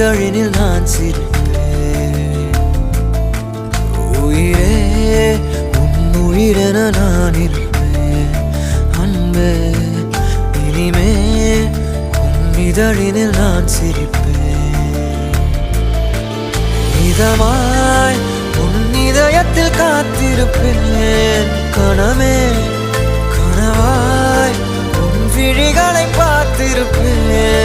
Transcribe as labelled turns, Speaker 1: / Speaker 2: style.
Speaker 1: இதழினில் நான் சிரிப்பேன். உயிரே உன் உயிரென நான் இருப்பேன். அன்பே இனிமே உன் இதழினில் நான் சிரிப்பேன். இதமாய் உன் இதயத்தில் காத்திருப்பேன். கனவே கனவாய் உன் விழிகளை பார்த்திருப்பேன்.